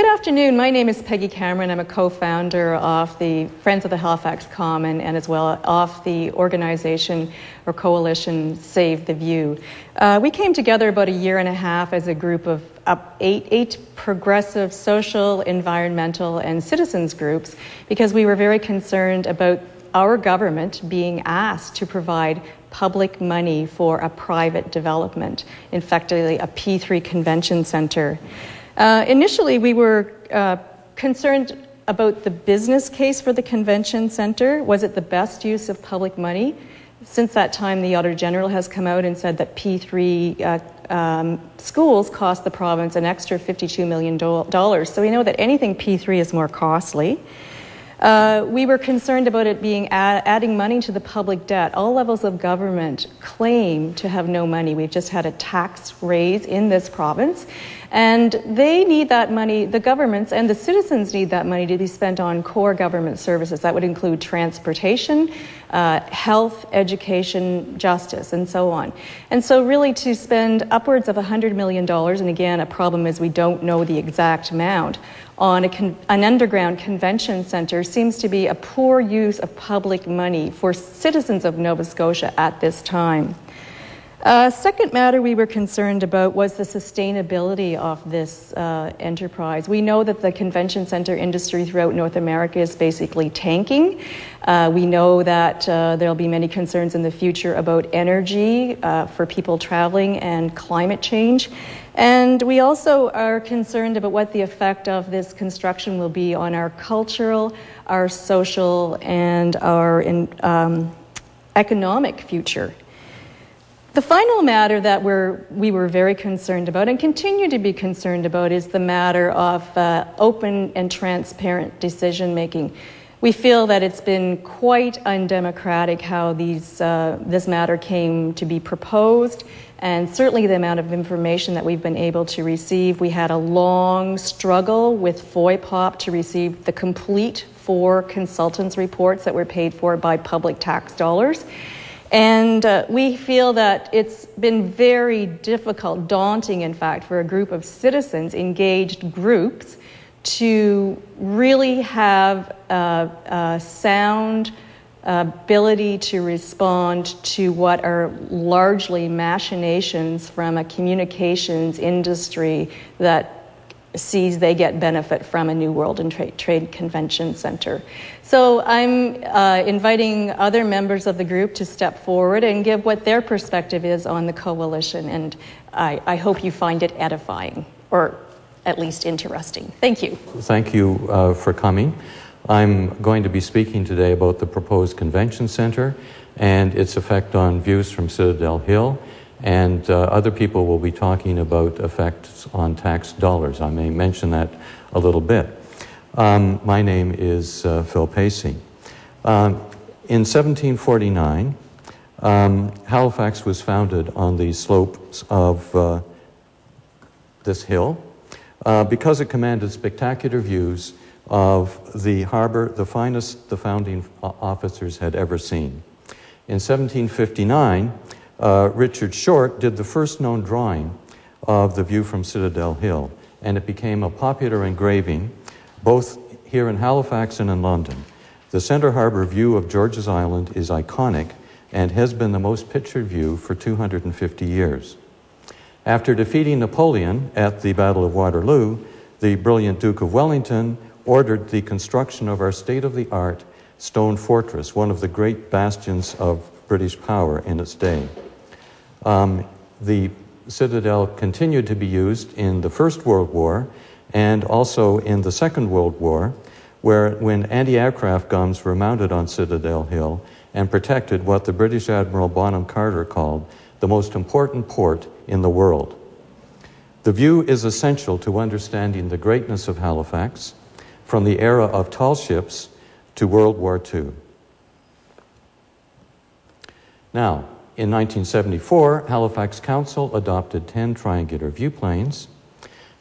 afternoon. My name is Peggy Cameron. I'm a co-founder of the Friends of the Halifax Common and as well of the organization or coalition Save the View. We came together about a year and a half as a group of eight progressive social, environmental, and citizens groups because we were very concerned about our government being asked to provide public money for a private development, in fact, a P3 convention center. Initially, we were concerned about the business case for the convention center. Was it the best use of public money? Since that time, the Auditor General has come out and said that P3 schools cost the province an extra $52 million. So we know that anything P3 is more costly. We were concerned about it being adding money to the public debt. All levels of government claim to have no money. We've just had a tax raise in this province, and they need that money, the governments and the citizens need that money to be spent on core government services. That would include transportation, health, education, justice, and so on. And so really to spend upwards of $100 million, and again, a problem is we don't know the exact amount, on an underground convention center seems to be a poor use of public money for citizens of Nova Scotia at this time. Second matter we were concerned about was the sustainability of this enterprise. We know that the convention center industry throughout North America is basically tanking. We know that there'll be many concerns in the future about energy for people traveling and climate change. And we also are concerned about what the effect of this construction will be on our cultural, our social, and our economic future. The final matter that we were very concerned about and continue to be concerned about is the matter of open and transparent decision making. We feel that it's been quite undemocratic how this matter came to be proposed, and certainly the amount of information that we've been able to receive. We had a long struggle with FOIPOP to receive the complete 4 consultants' reports that were paid for by public tax dollars. And we feel that it's been very difficult, daunting in fact, for a group of citizens, engaged groups, to really have a sound ability to respond to what are largely machinations from a communications industry that sees they get benefit from a New World and Trade Convention Center. So I'm inviting other members of the group to step forward and give what their perspective is on the coalition, and I hope you find it edifying, or at least interesting. Thank you. Thank you for coming. I'm going to be speaking today about the proposed convention center and its effect on views from Citadel Hill, and other people will be talking about effects on tax dollars. I may mention that a little bit. My name is Phil Pacey. In 1749, Halifax was founded on the slopes of this hill because it commanded spectacular views of the harbor, the finest the founding officers had ever seen. In 1759, Richard Short did the first known drawing of the view from Citadel Hill, and it became a popular engraving both here in Halifax and in London. The center harbor view of George's Island is iconic and has been the most pictured view for 250 years. After defeating Napoleon at the Battle of Waterloo, the brilliant Duke of Wellington ordered the construction of our state-of-the-art stone fortress, one of the great bastions of British power in its day. The Citadel continued to be used in the First World War and also in the Second World War, when anti-aircraft guns were mounted on Citadel Hill and protected what the British Admiral Bonham Carter called the most important port in the world. The view is essential to understanding the greatness of Halifax from the era of tall ships to World War II. Now, in 1974, Halifax Council adopted 10 triangular viewplanes.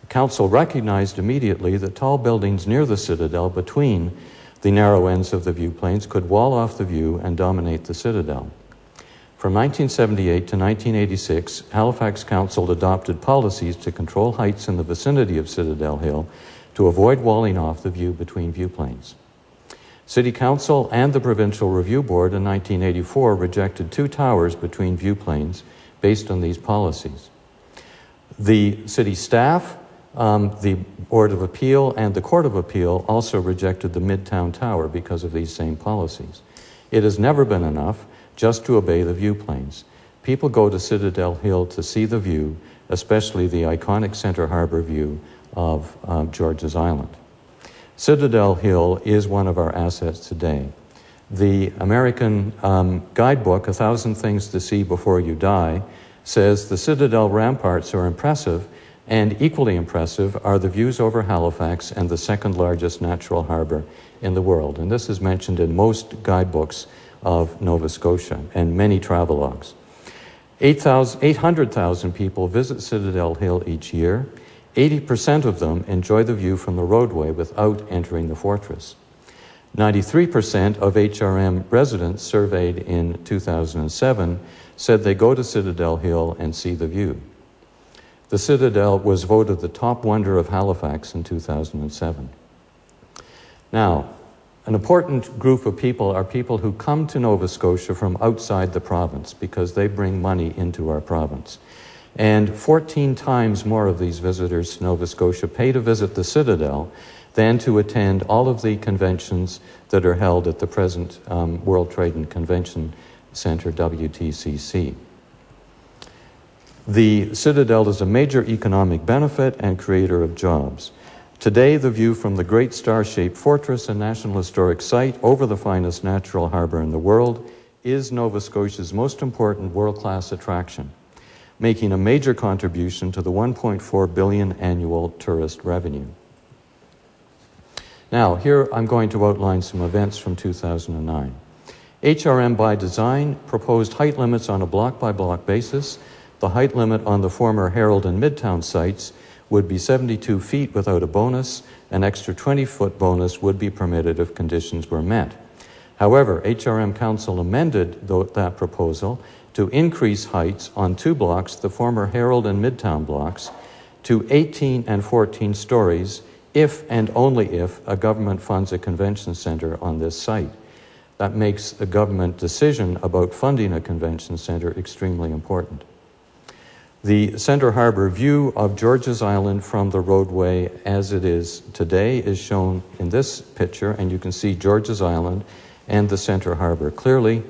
The Council recognized immediately that tall buildings near the Citadel between the narrow ends of the viewplanes could wall off the view and dominate the Citadel. From 1978 to 1986, Halifax Council adopted policies to control heights in the vicinity of Citadel Hill to avoid walling off the view between viewplanes. City Council and the Provincial Review Board in 1984 rejected 2 towers between viewplanes based on these policies. The city staff, the Board of Appeal, and the Court of Appeal also rejected the Midtown Tower because of these same policies. It has never been enough just to obey the viewplanes. People go to Citadel Hill to see the view, especially the iconic Center Harbor view of George's Island. Citadel Hill is one of our assets today. The American guidebook, 1,000 Things to See Before You Die, says the Citadel ramparts are impressive, and equally impressive are the views over Halifax and the second largest natural harbor in the world. And this is mentioned in most guidebooks of Nova Scotia and many travelogues. 800,000 people visit Citadel Hill each year. 80% of them enjoy the view from the roadway without entering the fortress. 93% of HRM residents surveyed in 2007 said they go to Citadel Hill and see the view. The Citadel was voted the top wonder of Halifax in 2007. Now, an important group of people are people who come to Nova Scotia from outside the province because they bring money into our province. And 14 times more of these visitors to Nova Scotia pay to visit the Citadel than to attend all of the conventions that are held at the present World Trade and Convention Center, WTCC. The Citadel is a major economic benefit and creator of jobs. Today, the view from the great star-shaped fortress and National Historic Site over the finest natural harbor in the world is Nova Scotia's most important world-class attraction, making a major contribution to the $1.4 billion annual tourist revenue. Now, here I'm going to outline some events from 2009. HRM by design proposed height limits on a block-by-block basis. The height limit on the former Herald and Midtown sites would be 72 feet without a bonus. An extra 20-foot bonus would be permitted if conditions were met. However, HRM Council amended that proposal to increase heights on 2 blocks, the former Herald and Midtown blocks, to 18 and 14 stories if and only if a government funds a convention center on this site. That makes a government decision about funding a convention center extremely important. The Center Harbor view of George's Island from the roadway as it is today is shown in this picture, and you can see George's Island and the Center Harbor clearly.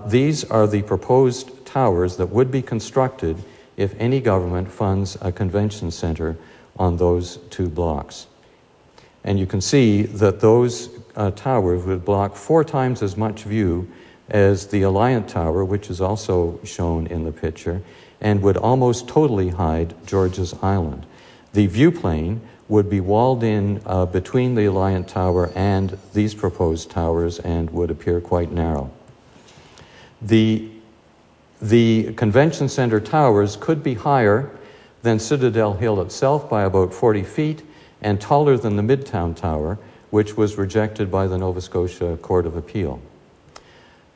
These are the proposed towers that would be constructed if any government funds a convention center on those 2 blocks. And you can see that those towers would block 4 times as much view as the Alliant Tower, which is also shown in the picture, and would almost totally hide George's Island. The viewplane would be walled in between the Alliant Tower and these proposed towers and would appear quite narrow. The convention center towers could be higher than Citadel Hill itself by about 40 feet and taller than the Midtown Tower, which was rejected by the Nova Scotia Court of Appeal.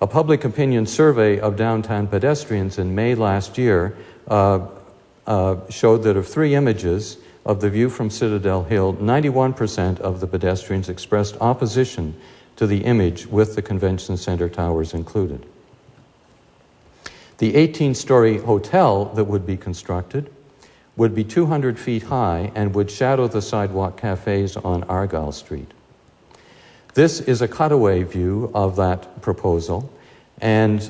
A public opinion survey of downtown pedestrians in May last year showed that of 3 images of the view from Citadel Hill, 91% of the pedestrians expressed opposition to the image with the convention center towers included. The 18-story hotel that would be constructed would be 200 feet high and would shadow the sidewalk cafes on Argyle Street. This is a cutaway view of that proposal, and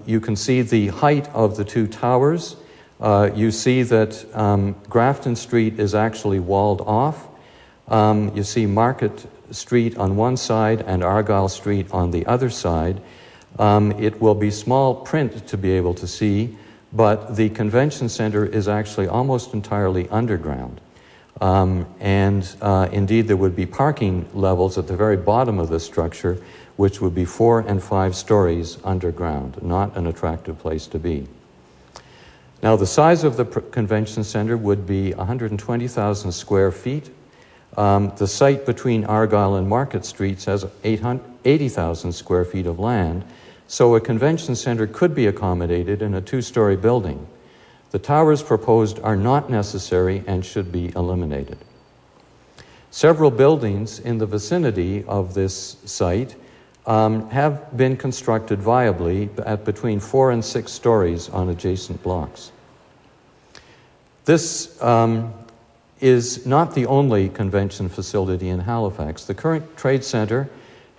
you can see the height of the 2 towers. You see that Grafton Street is actually walled off. You see Market Street on one side and Argyle Street on the other side. It will be small print to be able to see, but the convention center is actually almost entirely underground. Indeed, there would be parking levels at the very bottom of the structure, which would be 4 and 5 stories underground, not an attractive place to be. Now, the size of the convention center would be 120,000 square feet. The site between Argyle and Market Streets has 80,000 square feet of land, so a convention center could be accommodated in a 2-story building. The towers proposed are not necessary and should be eliminated. Several buildings in the vicinity of this site have been constructed viably at between 4 and 6 stories on adjacent blocks. This is not the only convention facility in Halifax. The current trade center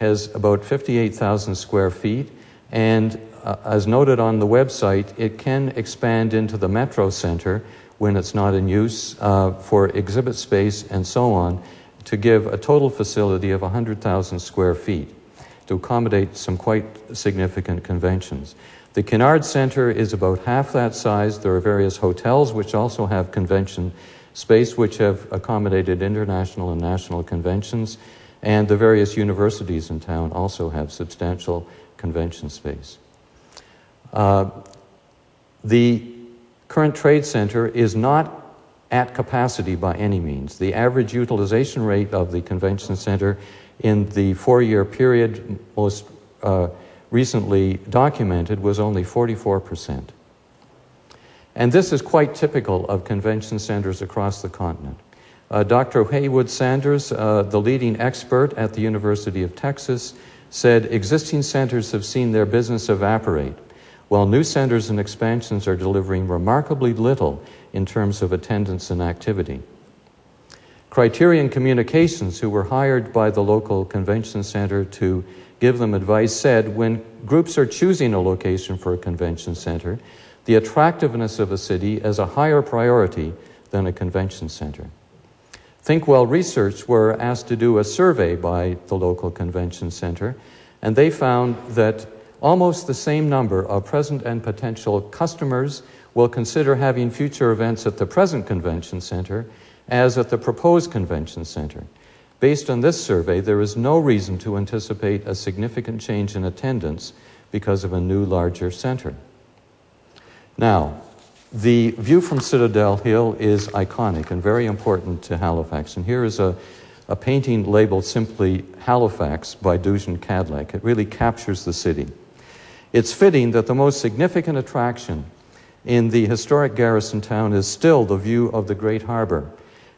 has about 58,000 square feet, and as noted on the website, it can expand into the Metro Center when it's not in use for exhibit space and so on, to give a total facility of 100,000 square feet to accommodate some quite significant conventions. The Kennard Center is about half that size. There are various hotels which also have convention space which have accommodated international and national conventions, and the various universities in town also have substantial convention space. The current trade center is not at capacity by any means. The average utilization rate of the convention center in the 4-year period most recently documented was only 44%. And this is quite typical of convention centers across the continent. Dr. Haywood Sanders, the leading expert at the University of Texas, said existing centers have seen their business evaporate, while new centers and expansions are delivering remarkably little in terms of attendance and activity. Criterion Communications, who were hired by the local convention center to give them advice, said when groups are choosing a location for a convention center, the attractiveness of a city is a higher priority than a convention center. Thinkwell Research were asked to do a survey by the local convention center, and they found that almost the same number of present and potential customers will consider having future events at the present convention center as at the proposed convention center. Based on this survey, there is no reason to anticipate a significant change in attendance because of a new, larger center. Now, the view from Citadel Hill is iconic and very important to Halifax. And here is a painting labeled simply Halifax by Dujan Kadlec. It really captures the city. It's fitting that the most significant attraction in the historic garrison town is still the view of the Great Harbor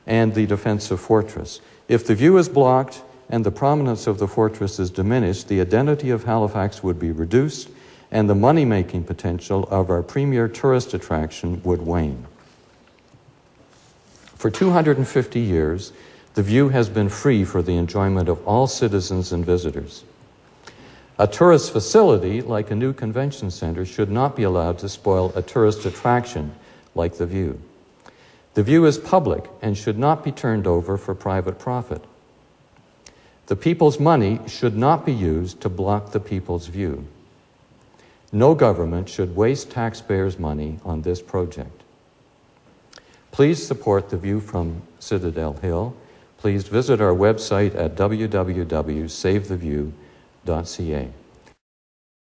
and the defensive fortress. If the view is blocked and the prominence of the fortress is diminished, the identity of Halifax would be reduced and the money-making potential of our premier tourist attraction would wane. For 250 years, the view has been free for the enjoyment of all citizens and visitors. A tourist facility, like a new convention center, should not be allowed to spoil a tourist attraction like the view. The view is public and should not be turned over for private profit. The people's money should not be used to block the people's view. No government should waste taxpayers' money on this project. Please support the view from Citadel Hill. Please visit our website at www.savetheview.ca.